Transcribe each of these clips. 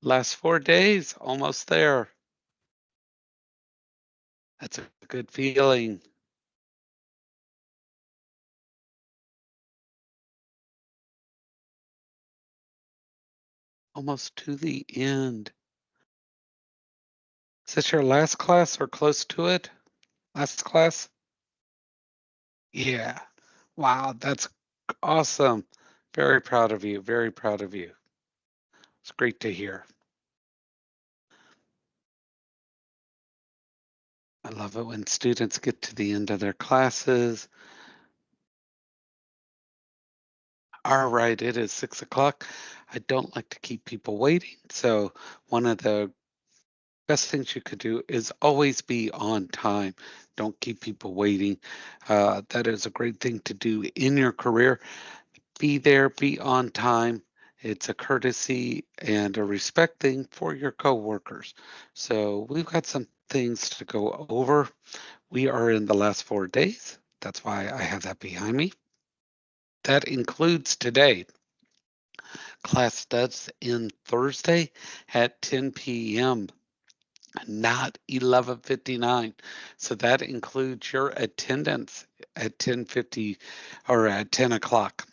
Last 4 days, almost there. That's a good feeling. Almost to the end. Is this your last class or close to it? Last class? Yeah. Wow, that's awesome. Very proud of you. Very proud of you. It's great to hear. I love it when students get to the end of their classes. All right, it is 6 o'clock. I don't like to keep people waiting. So, one of the best things you could do is always be on time. Don't keep people waiting. That is a great thing to do in your career. Be there, be on time. It's a courtesy and a respect thing for your coworkers. So we've got some things to go over. We are in the last 4 days. That's why I have that behind me. That includes today. Class does end Thursday at 10 p.m., not 11:59. So that includes your attendance at 10:50 or at 10 o'clock,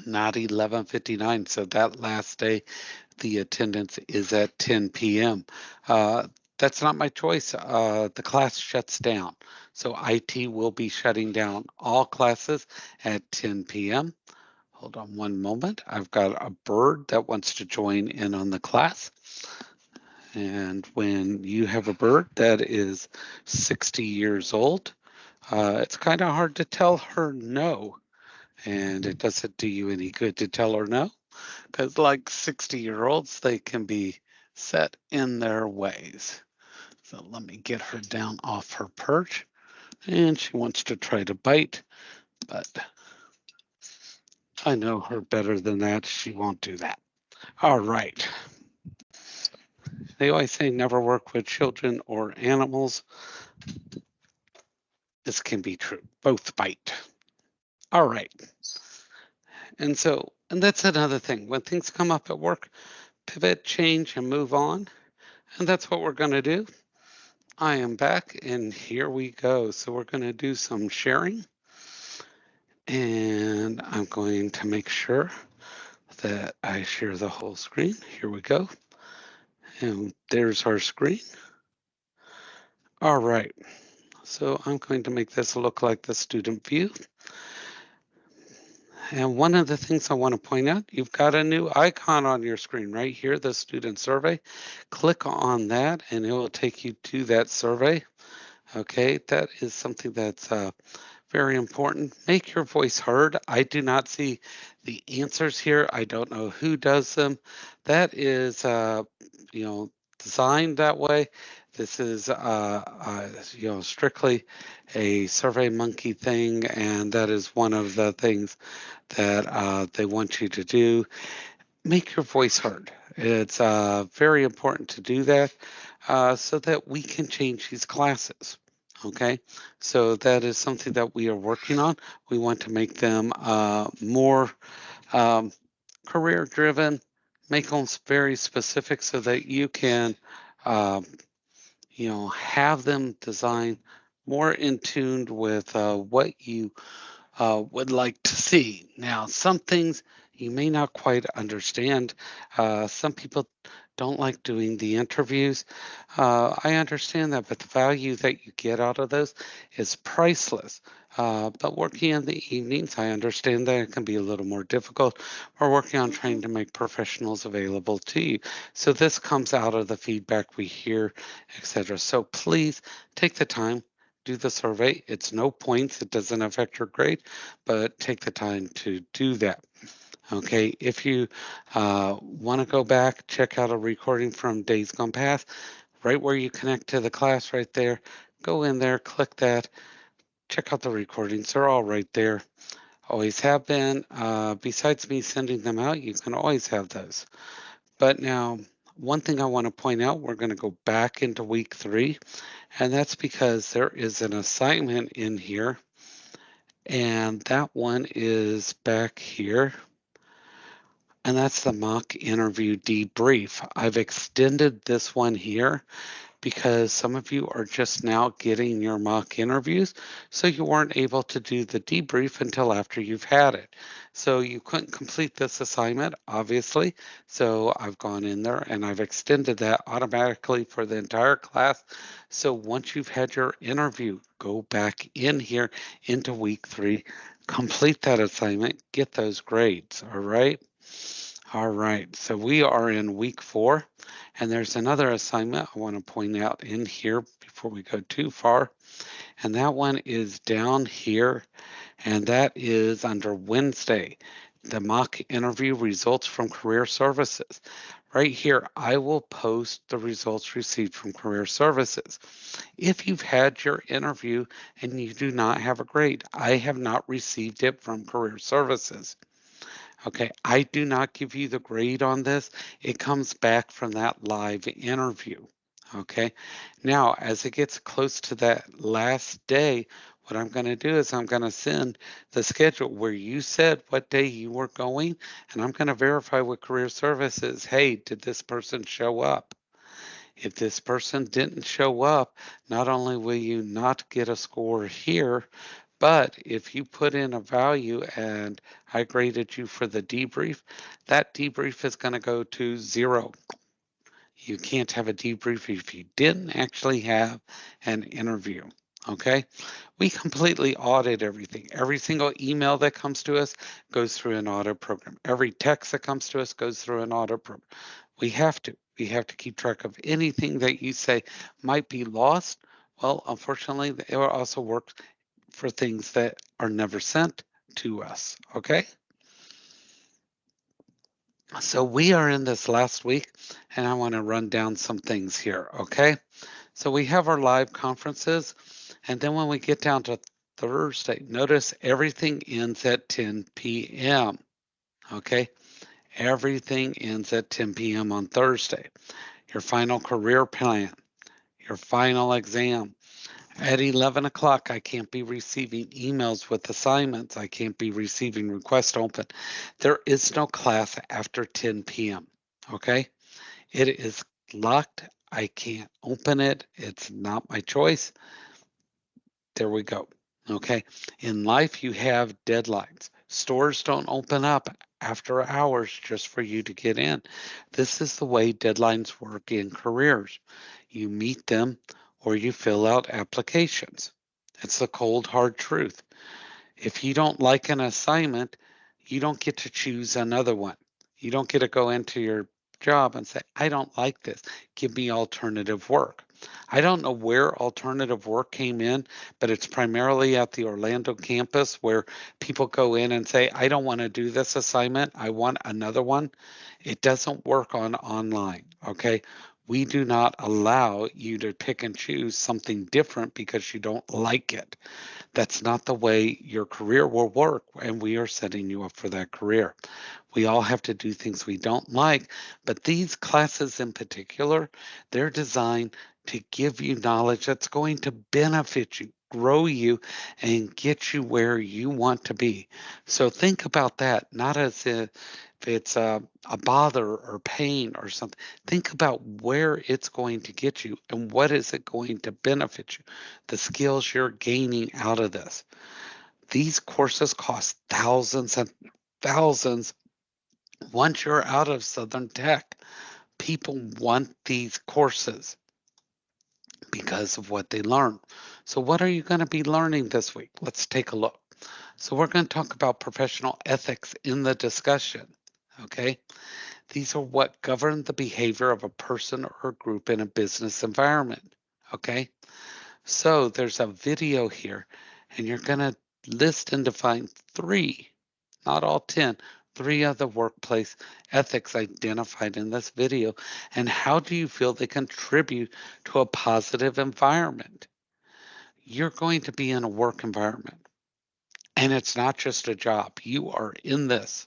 not 11:59. So that last day, the attendance is at 10 p.m. That's not my choice. The class shuts down. So IT will be shutting down all classes at 10 p.m. Hold on one moment. I've got a bird that wants to join in on the class. And when you have a bird that is 60 years old, it's kind of hard to tell her no. And it doesn't do you any good to tell her no, because like 60-year-olds, they can be set in their ways. So let me get her down off her perch. And she wants to try to bite, but I know her better than that. She won't do that. All right. They always say never work with children or animals. This can be true. Both bite. All right. And that's another thing. When things come up at work, pivot, change, and move on. And that's what we're going to do. I am back, and here we go. So we're going to do some sharing. And I'm going to make sure that I share the whole screen. Here we go. And there's our screen. All right. So I'm going to make this look like the student view. And one of the things I want to point out, you've got a new icon on your screen right here, the student survey. Click on that and it will take you to that survey. Okay, that is something that's very important. Make your voice heard. I do not see the answers here. I don't know who does them. That is, designed that way. This is, strictly a SurveyMonkey thing, and that is one of the things that they want you to do. Make your voice heard. It's very important to do that so that we can change these classes. Okay, so that is something that we are working on. We want to make them more um, career driven, make them very specific so that you can, um, have them designed more in tune with what you would like to see. Now, some things you may not quite understand. Some people don't like doing the interviews. I understand that, but the value that you get out of those is priceless. But working in the evenings, I understand that it can be a little more difficult. We're working on trying to make professionals available to you. So this comes out of the feedback we hear, etc. So please take the time, do the survey. It's no points, it doesn't affect your grade, but take the time to do that. Okay, if you want to go back, check out a recording from Days Gone Past, right where you connect to the class right there. Go in there, click that, check out the recordings. They're all right there. Always have been. Besides me sending them out, you can always have those. But now, one thing I want to point out, we're going to go back into week 3, and that's because there is an assignment in here, and that one is back here. and that's the mock interview debrief. I've extended this one here because some of you are just now getting your mock interviews, so you weren't able to do the debrief until after you've had it. So you couldn't complete this assignment, obviously. So I've gone in there and I've extended that automatically for the entire class. So once you've had your interview, go back in here into week 3, complete that assignment, get those grades, all right? All right, so we are in week 4, and there's another assignment I want to point out in here before we go too far, and that one is down here, and that is under Wednesday, the mock interview results from Career Services. Right here, I will post the results received from Career Services. If you've had your interview and you do not have a grade, I have not received it from Career Services. Okay, I do not give you the grade on this. It comes back from that live interview. Okay, now as it gets close to that last day, what I'm going to do is I'm going to send the schedule where you said what day you were going, and I'm going to verify with Career Services, hey, did this person show up? If this person didn't show up, not only will you not get a score here, but if you put in a value and I graded you for the debrief, that debrief is going to go to 0. You can't have a debrief if you didn't actually have an interview. Okay? We completely audit everything. Every single email that comes to us goes through an audit program. Every text that comes to us goes through an audit program. We have to. We have to keep track of anything that you say might be lost. Well, unfortunately, it will also work for things that are never sent to us. Okay? So we are in this last week, and I want to run down some things here. Okay? So we have our live conferences, and then when we get down to Thursday, notice everything ends at 10 p.m. Okay? Everything ends at 10 p.m. on Thursday. Your final career plan, your final exam. At 11 o'clock, I can't be receiving emails with assignments. I can't be receiving requests to open. There is no class after 10 p.m. Okay? It is locked. I can't open it. It's not my choice. There we go. Okay. In life, you have deadlines. Stores don't open up after hours just for you to get in. This is the way deadlines work in careers. You meet them or you fill out applications. It's the cold, hard truth. If you don't like an assignment, you don't get to choose another one. You don't get to go into your job and say, I don't like this. Give me alternative work. I don't know where alternative work came in, but it's primarily at the Orlando campus where people go in and say, I don't want to do this assignment. I want another one. It doesn't work on online. Okay. We do not allow you to pick and choose something different because you don't like it. That's not the way your career will work, and we are setting you up for that career. We all have to do things we don't like, but these classes in particular, they're designed to give you knowledge that's going to benefit you, grow you, and get you where you want to be. So think about that, not as if it's a bother or pain or something. Think about where it's going to get you and what is it going to benefit you, the skills you're gaining out of this. These courses cost thousands and thousands. Once you're out of Southern Tech, people want these courses because of what they learn. So, what are you going to be learning this week? Let's take a look. So, we're going to talk about professional ethics in the discussion. Okay. These are what govern the behavior of a person or a group in a business environment. Okay. So, there's a video here, and you're going to list and define 3, not all 10, 3 of the workplace ethics identified in this video. And how do you feel they contribute to a positive environment? You're going to be in a work environment, and it's not just a job. You are in this,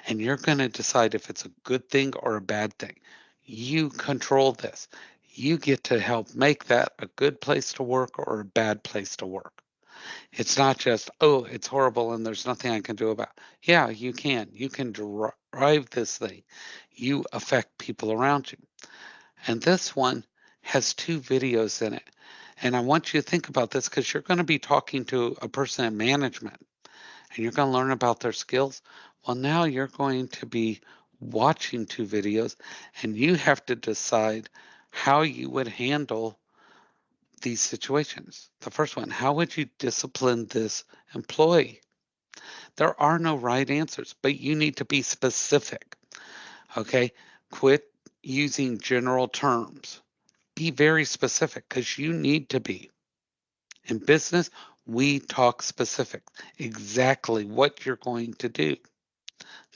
and you're going to decide if it's a good thing or a bad thing. You control this. You get to help make that a good place to work or a bad place to work. It's not just, oh, it's horrible and there's nothing I can do about it. Yeah, you can. You can drive this thing, you affect people around you. And this one has two videos in it. And I want you to think about this because you're going to be talking to a person in management and you're going to learn about their skills. Well, now you're going to be watching two videos and you have to decide how you would handle these situations. The first one, how would you discipline this employee? There are no right answers, but you need to be specific. Okay? Quit using general terms. Be very specific because you need to be. In business, we talk specific, exactly what you're going to do.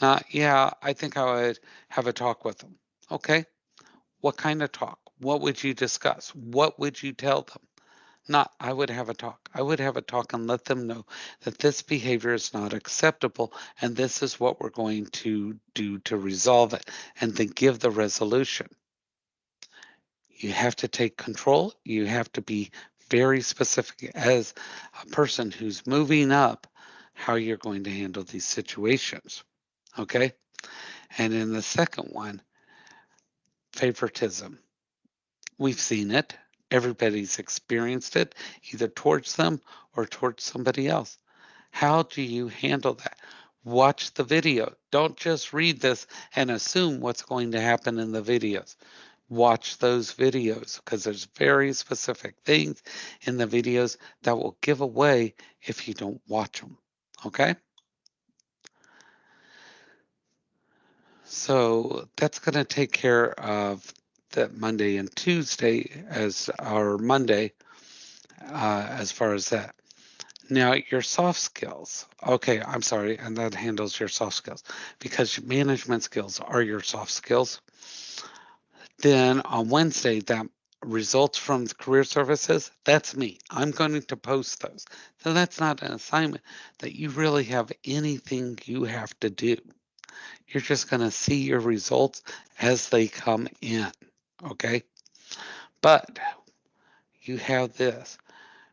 Not, yeah, I think I would have a talk with them. Okay, what kind of talk? What would you discuss? What would you tell them? Not, I would have a talk. I would have a talk and let them know that this behavior is not acceptable and this is what we're going to do to resolve it and then give the resolution. You have to take control. You have to be very specific as a person who's moving up how you're going to handle these situations. Okay. And in the second one, favoritism. We've seen it. Everybody's experienced it, either towards them or towards somebody else. How do you handle that? Watch the video. Don't just read this and assume what's going to happen in the videos. Watch those videos because there's very specific things in the videos that will give away if you don't watch them. Okay? So that's going to take care of that Monday and Tuesday as our Monday as far as that. Now, your soft skills. Okay, I'm sorry, and that handles your soft skills because management skills are your soft skills. Then on Wednesday, that results from the career services, that's me. I'm going to post those. So that's not an assignment that you really have anything you have to do. You're just going to see your results as they come in. Okay. But you have this,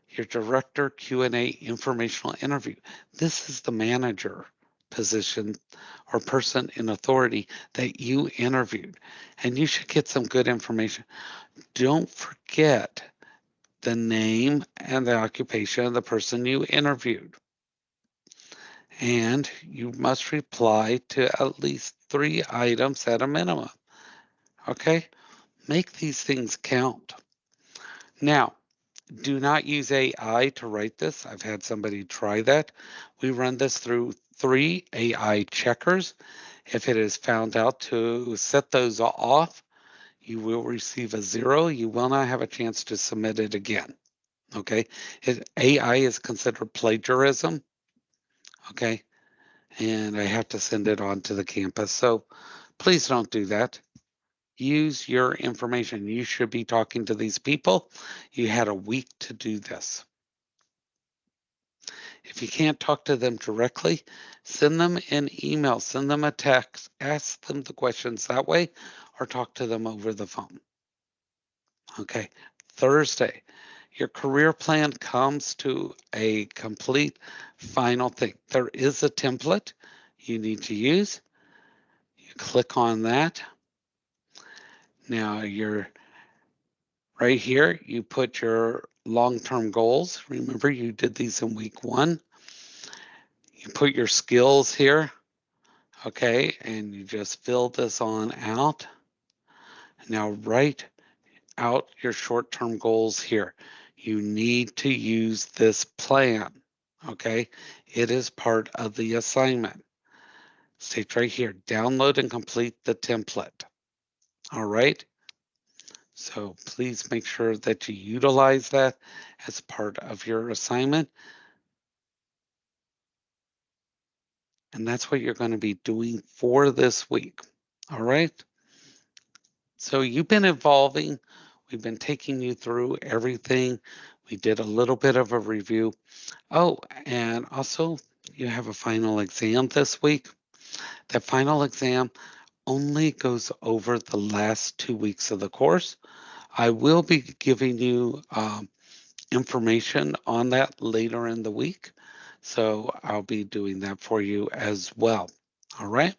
your director Q&A informational interview. This is the manager position or person in authority that you interviewed. And you should get some good information. Don't forget the name and the occupation of the person you interviewed. And you must reply to at least 3 items at a minimum. Okay? Make these things count. Now, do not use AI to write this. I've had somebody try that. We run this through 3 AI checkers. If it is found out to set those off, you will receive a 0. You will not have a chance to submit it again. Okay? AI is considered plagiarism. Okay? And I have to send it on to the campus. So please don't do that. Use your information. You should be talking to these people. You had a week to do this. If you can't talk to them directly, send them an email, send them a text, ask them the questions that way, or talk to them over the phone. Okay. Thursday, your career plan comes to a complete final thing. There is a template you need to use. You click on that. Now you're right here. You put your long-term goals. Remember, you did these in week 1. You put your skills here. Okay, and you just fill this on out. Now write out your short-term goals here. You need to use this plan. Okay, it is part of the assignment. States right here, download and complete the template. All right, so please make sure that you utilize that as part of your assignment. And that's what you're going to be doing for this week. All right. So you've been evolving. We've been taking you through everything. We did a little bit of a review. Oh, and also you have a final exam this week. That final exam only goes over the last 2 weeks of the course. I will be giving you information on that later in the week. So I'll be doing that for you as well. All right.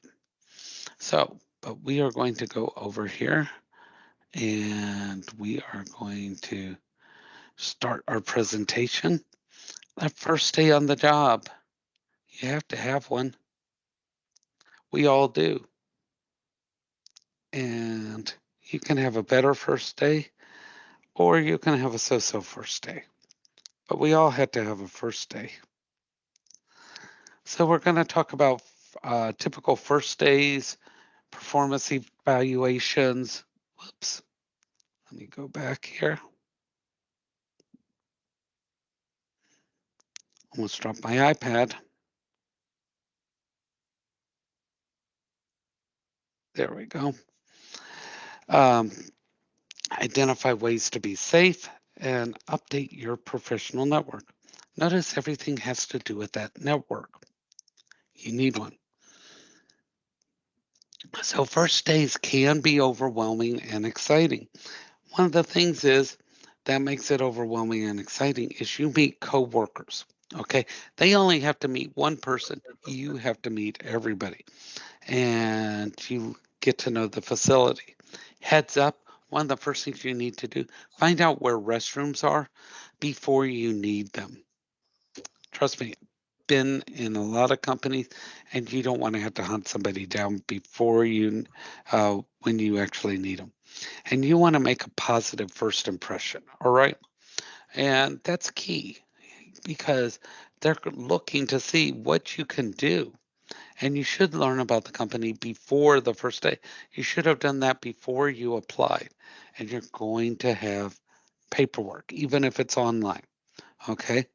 But we are going to go over here and we are going to start our presentation. That first day on the job, you have to have one. We all do. And you can have a better first day or you can have a so-so first day. But we all had to have a first day. So we're going to talk about typical first days, performance evaluations. Whoops. Let me go back here. Almost dropped my iPad. There we go. Um, Identify ways to be safe and update your professional network. Notice everything has to do with that network. You need one. So first days can be overwhelming and exciting. One of the things is that makes it overwhelming and exciting is you meet coworkers. Okay, they only have to meet one person. You have to meet everybody, and you get to know the facility. Heads up, one of the first things you need to do, find out where restrooms are before you need them. Trust me, been in a lot of companies, and you don't want to have to hunt somebody down before you, when you actually need them. And you want to make a positive first impression, all right? And that's key because they're looking to see what you can do. And you should learn about the company before the first day. You should have done that before you applied. And you're going to have paperwork, even if it's online. Okay.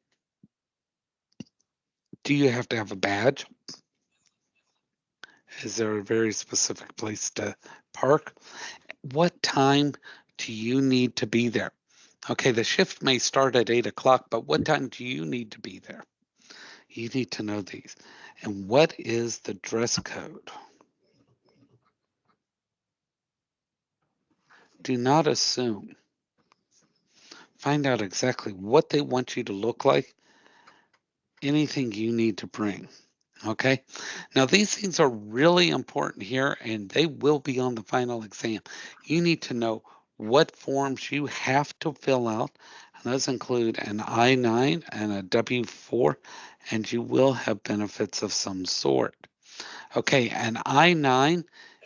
Do you have to have a badge? Is there a very specific place to park? What time do you need to be there? Okay, the shift may start at 8 o'clock, but what time do you need to be there? You need to know these. And what is the dress code? Do not assume. Find out exactly what they want you to look like, anything you need to bring. Okay. Now, these things are really important here and they will be on the final exam. You need to know what forms you have to fill out. And those include an I-9 and a W-4, and you will have benefits of some sort. Okay. An I-9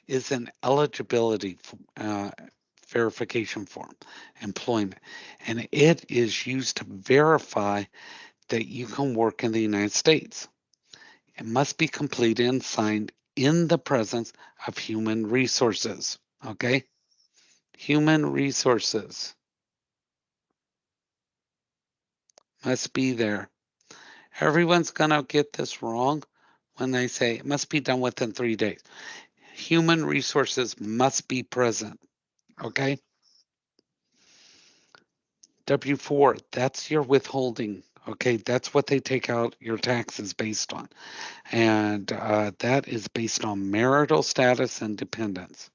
is an eligibility verification form, employment, and it is used to verify that you can work in the United States. It must be completed and signed in the presence of human resources. Okay? Human resources must be there. Everyone's going to get this wrong when they say it must be done within 3 days. Human resources must be present. Okay? W-4, that's your withholding. Okay, that's what they take out your taxes based on. And that is based on marital status and dependence.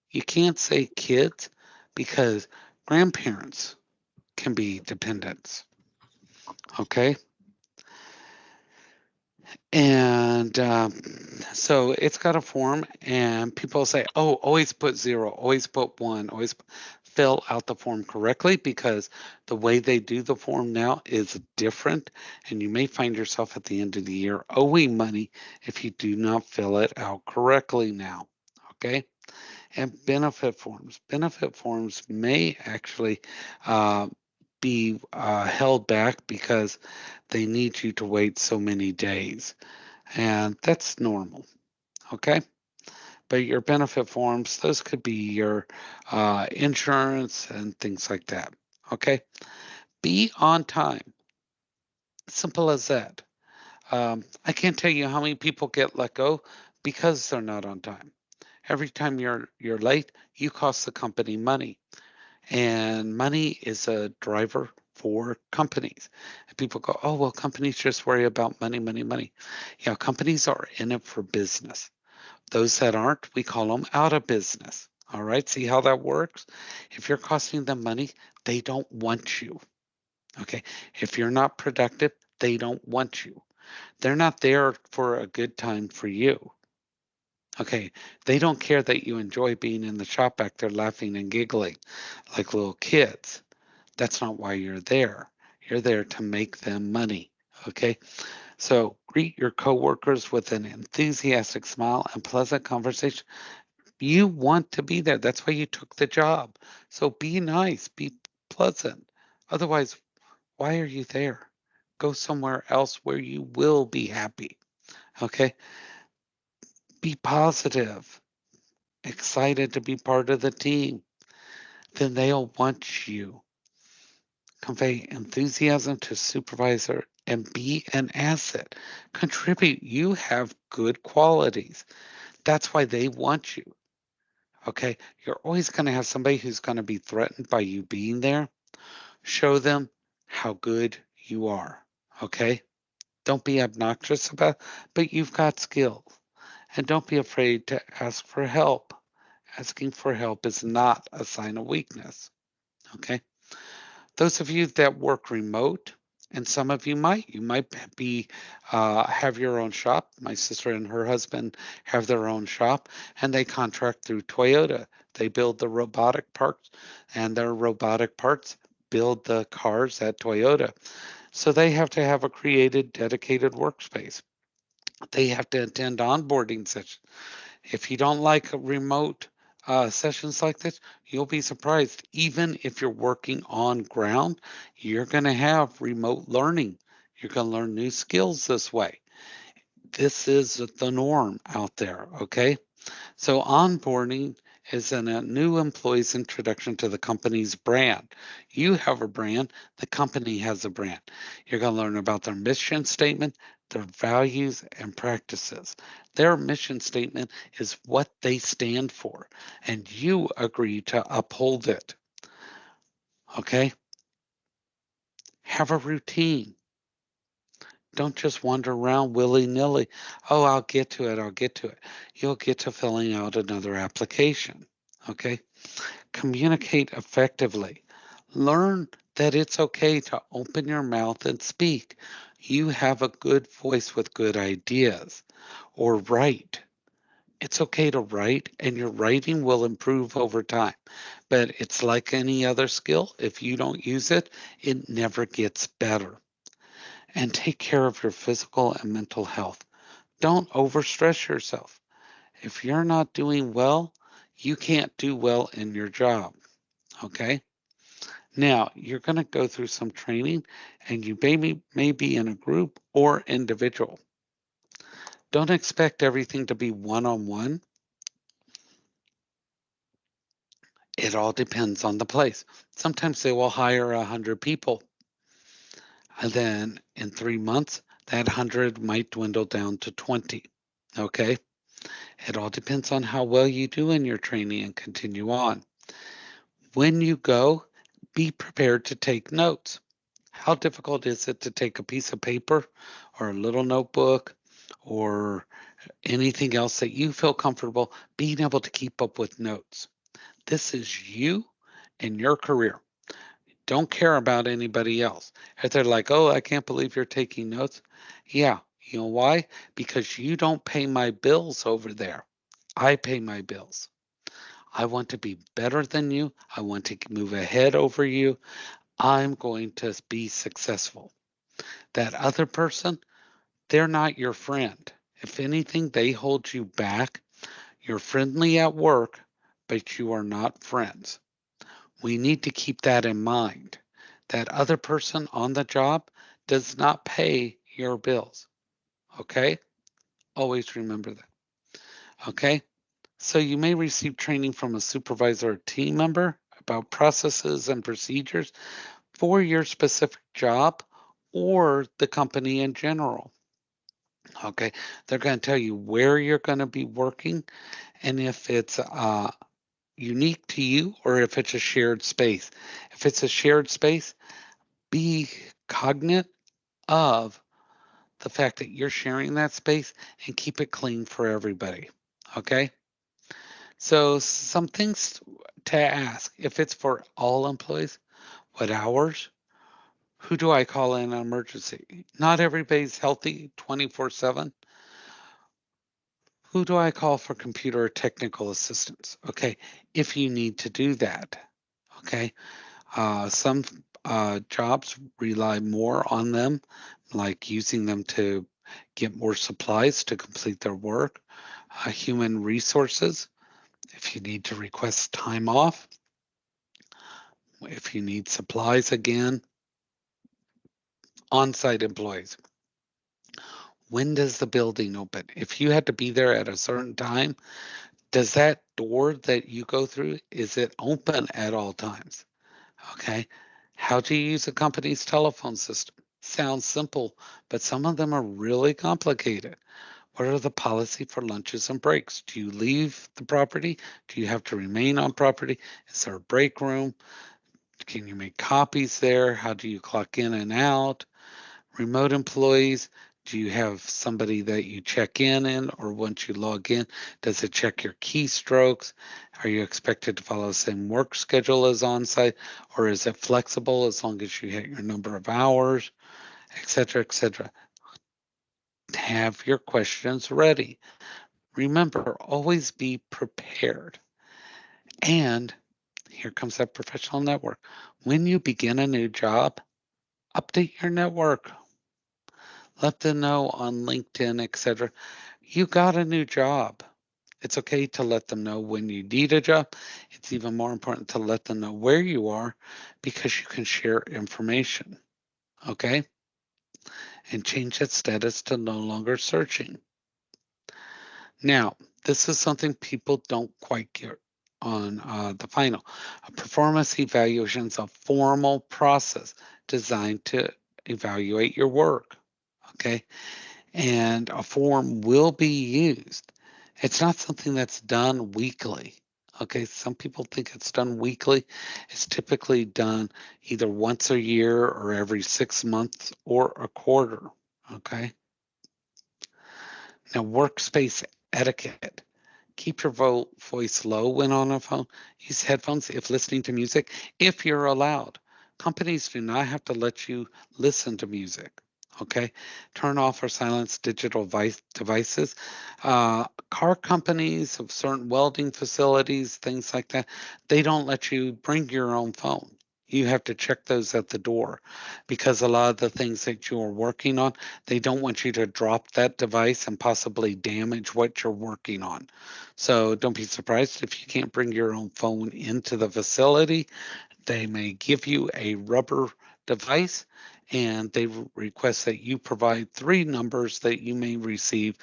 You can't say kids because grandparents can be dependents. Okay. And so it's got a form, and people say, oh, always put 0, always put 1, always fill out the form correctly because the way they do the form now is different. And you may find yourself at the end of the year owing money if you do not fill it out correctly now. Okay. And benefit forms. Benefit forms may actually uh, be held back because they need you to wait so many days. And that's normal. Okay. But your benefit forms, those could be your insurance and things like that. Okay. Be on time. Simple as that. I can't tell you how many people get let go because they're not on time. Every time you're late, you cost the company money. And money is a driver for companies. And people go, oh, well, companies just worry about money, money, money. Yeah, companies are in it for business. Those that aren't, we call them out of business. All right, see how that works? If you're costing them money, they don't want you. Okay, if you're not productive, they don't want you. They're not there for a good time for you. Okay, they don't care that you enjoy being in the shop back there laughing and giggling like little kids. That's not why you're there. You're there to make them money. Okay, so greet your coworkers with an enthusiastic smile and pleasant conversation. You want to be there. That's why you took the job. So be nice, be pleasant. Otherwise, why are you there? Go somewhere else where you will be happy. Okay, be positive, excited to be part of the team. Then they'll want you. Convey enthusiasm to supervisor and be an asset. Contribute. You have good qualities. That's why they want you. Okay. You're always going to have somebody who's going to be threatened by you being there. Show them how good you are. Okay. Don't be obnoxious about it, but you've got skills. And don't be afraid to ask for help. Asking for help is not a sign of weakness. Okay. Those of you that work remote, and some of you might be have your own shop. My sister and her husband have their own shop, and they contract through Toyota. They build the robotic parts, and their robotic parts build the cars at Toyota. So they have to have a created, dedicated workspace. They have to attend onboarding sessions. If you don't like remote sessions like this, you'll be surprised. Even if you're working on ground, you're going to have remote learning. You're going to learn new skills this way. This is the norm out there, okay? So, onboarding is a new employee's introduction to the company's brand. You have a brand, the company has a brand. You're going to learn about their mission statement, their values, and practices. Their mission statement is what they stand for, and you agree to uphold it. Okay? Have a routine. Don't just wander around willy nilly. Oh, I'll get to it. I'll get to it. You'll get to filling out another application. Okay? Communicate effectively. Learn that it's okay to open your mouth and speak. You have a good voice with good ideas. Or write. It's okay to write, and your writing will improve over time. But it's like any other skill. If you don't use it, it never gets better. And take care of your physical and mental health. Don't overstress yourself. If you're not doing well, you can't do well in your job. Okay? Now, you're going to go through some training and you may be in a group or individual. Don't expect everything to be one on one. It all depends on the place. Sometimes they will hire 100 people, and then in 3 months, that 100 might dwindle down to 20. Okay? It all depends on how well you do in your training and continue on. When you go, be prepared to take notes. How difficult is it to take a piece of paper or a little notebook or anything else that you feel comfortable being able to keep up with notes? This is you and your career. Don't care about anybody else. If they're like, oh, I can't believe you're taking notes. Yeah, you know why? Because you don't pay my bills over there. I pay my bills. I want to be better than you. I want to move ahead over you. I'm going to be successful. That other person, they're not your friend. If anything, they hold you back. You're friendly at work, but you are not friends. We need to keep that in mind. That other person on the job does not pay your bills. Okay? Always remember that. Okay? So you may receive training from a supervisor or team member about processes and procedures for your specific job or the company in general. Okay, they're going to tell you where you're going to be working and if it's unique to you or if it's a shared space. If it's a shared space, be cognizant of the fact that you're sharing that space and keep it clean for everybody. Okay. So some things to ask if it's for all employees, what hours? Who do I call in an emergency? Not everybody's healthy 24/7. Who do I call for computer or technical assistance? Okay, if you need to do that. Okay, some jobs rely more on them, like using them to get more supplies to complete their work. Human resources, if you need to request time off, if you need supplies again, on site employees. When does the building open? If you had to be there at a certain time, does that door that you go through, is it open at all times? Okay. How do you use a company's telephone system? Sounds simple, but some of them are really complicated. What are the policy for lunches and breaks? Do you leave the property? Do you have to remain on property? Is there a break room? Can you make copies there? How do you clock in and out? Remote employees, do you have somebody that you check in or once you log in, does it check your keystrokes? Are you expected to follow the same work schedule as on-site, or is it flexible as long as you hit your number of hours, et cetera, et cetera? Have your questions ready. Remember, always be prepared. And here comes that professional network. When you begin a new job, update your network. Let them know on LinkedIn, etc. You got a new job. It's okay to let them know when you need a job. It's even more important to let them know where you are because you can share information. Okay? And change that status to no longer searching. Now, this is something people don't quite get on the final. A performance evaluation is a formal process designed to evaluate your work. Okay? And a form will be used. It's not something that's done weekly. Okay, some people think it's done weekly. It's typically done either once a year or every 6 months or a quarter. Okay, now workspace etiquette. Keep your voice low when on a phone. Use headphones if listening to music, if you're allowed. Companies do not have to let you listen to music. Okay, turn off or silence digital devices. Car companies of certain welding facilities, things like that, they don't let you bring your own phone. You have to check those at the door because a lot of the things that you're working on, they don't want you to drop that device and possibly damage what you're working on. So don't be surprised if you can't bring your own phone into the facility. They may give you a rubber device and they request that you provide three numbers that you may receive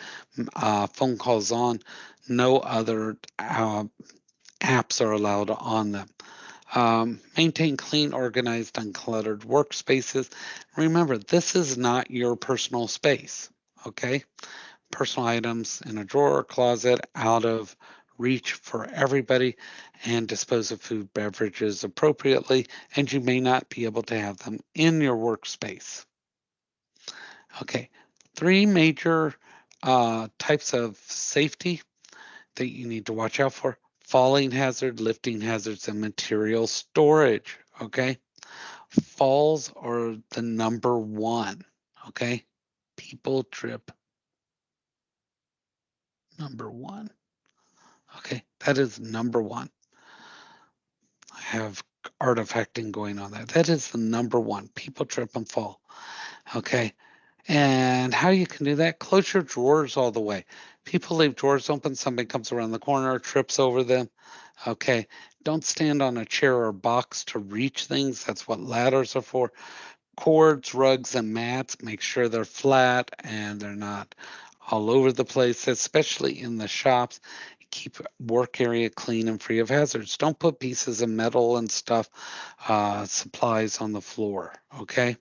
phone calls on. No other apps are allowed on them. Maintain clean, organized, uncluttered workspaces. Remember, this is not your personal space, okay? Personal items in a drawer or closet out of reach for everybody, and dispose of food beverages appropriately, and you may not be able to have them in your workspace. Okay, three major types of safety that you need to watch out for: falling hazard, lifting hazards, and material storage. Okay, falls are the number one. Okay, people trip, number one. Okay, that is number one. I have artifacting going on there. That is the number one. People trip and fall. Okay. And how you can do that, close your drawers all the way. People leave drawers open, somebody comes around the corner, trips over them. Okay. Don't stand on a chair or box to reach things. That's what ladders are for. Cords, rugs, and mats, make sure they're flat and they're not all over the place, especially in the shops. Keep work area clean and free of hazards. Don't put pieces of metal and stuff, supplies on the floor. Okay.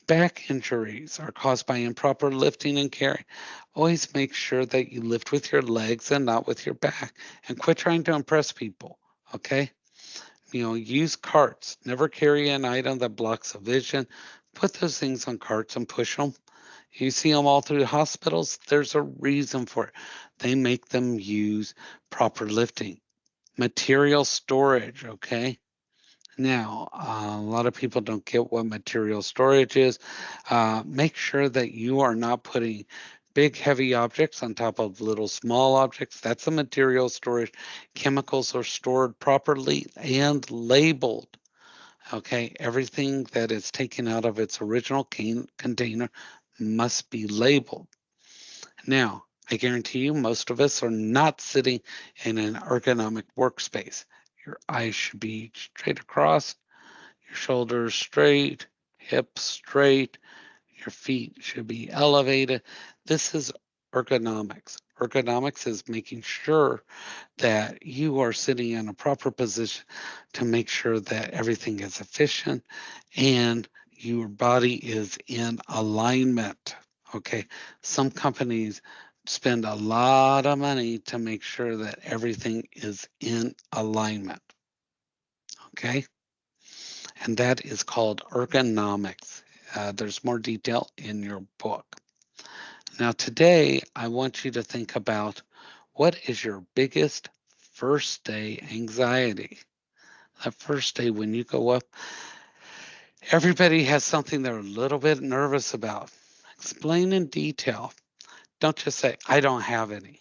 Back injuries are caused by improper lifting and carrying. Always make sure that you lift with your legs and not with your back, and quit trying to impress people. Okay. Use carts. Never carry an item that blocks a vision. Put those things on carts and push them. You see them all through the hospitals. There's a reason for it. They make them use proper lifting, material storage. Okay. Now, a lot of people don't get what material storage is. Make sure that you are not putting big, heavy objects on top of little, small objects. That's a material storage. Chemicals are stored properly and labeled. Okay, everything that is taken out of its original container must be labeled. Now, I guarantee you, most of us are not sitting in an ergonomic workspace. Your eyes should be straight across, your shoulders straight, hips straight, your feet should be elevated. This is ergonomics. Ergonomics is making sure that you are sitting in a proper position to make sure that everything is efficient and your body is in alignment. Okay. Some companies spend a lot of money to make sure that everything is in alignment. Okay. And that is called ergonomics. There's more detail in your book. Now, today, I want you to think about what is your biggest first day anxiety? That first day when you go up, everybody has something they're a little bit nervous about. Explain in detail. Don't just say, I don't have any.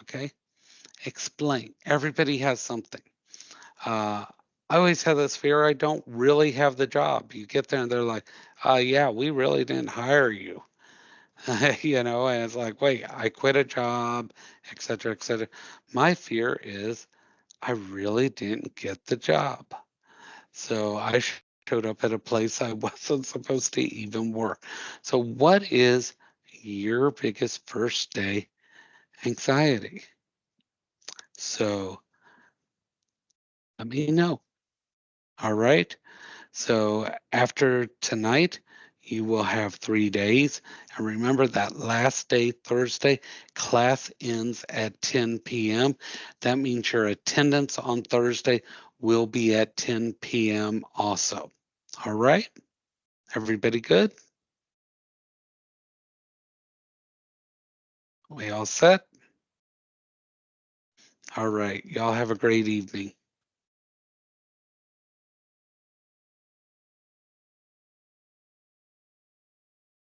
Okay? Explain. Everybody has something. Uh, I always have this fear I don't really have the job. You get there and they're like, yeah, we really didn't hire you. And it's like, wait, I quit a job, et cetera, et cetera. My fear is I really didn't get the job. So I showed up at a place I wasn't supposed to even work. So, what is your biggest first day anxiety? So, let me know. All right. So after tonight, you will have 3 days. And remember that last day, Thursday, class ends at 10 p.m. That means your attendance on Thursday will be at 10 p.m. also. All right. Everybody good? We all set? All right. Y'all have a great evening.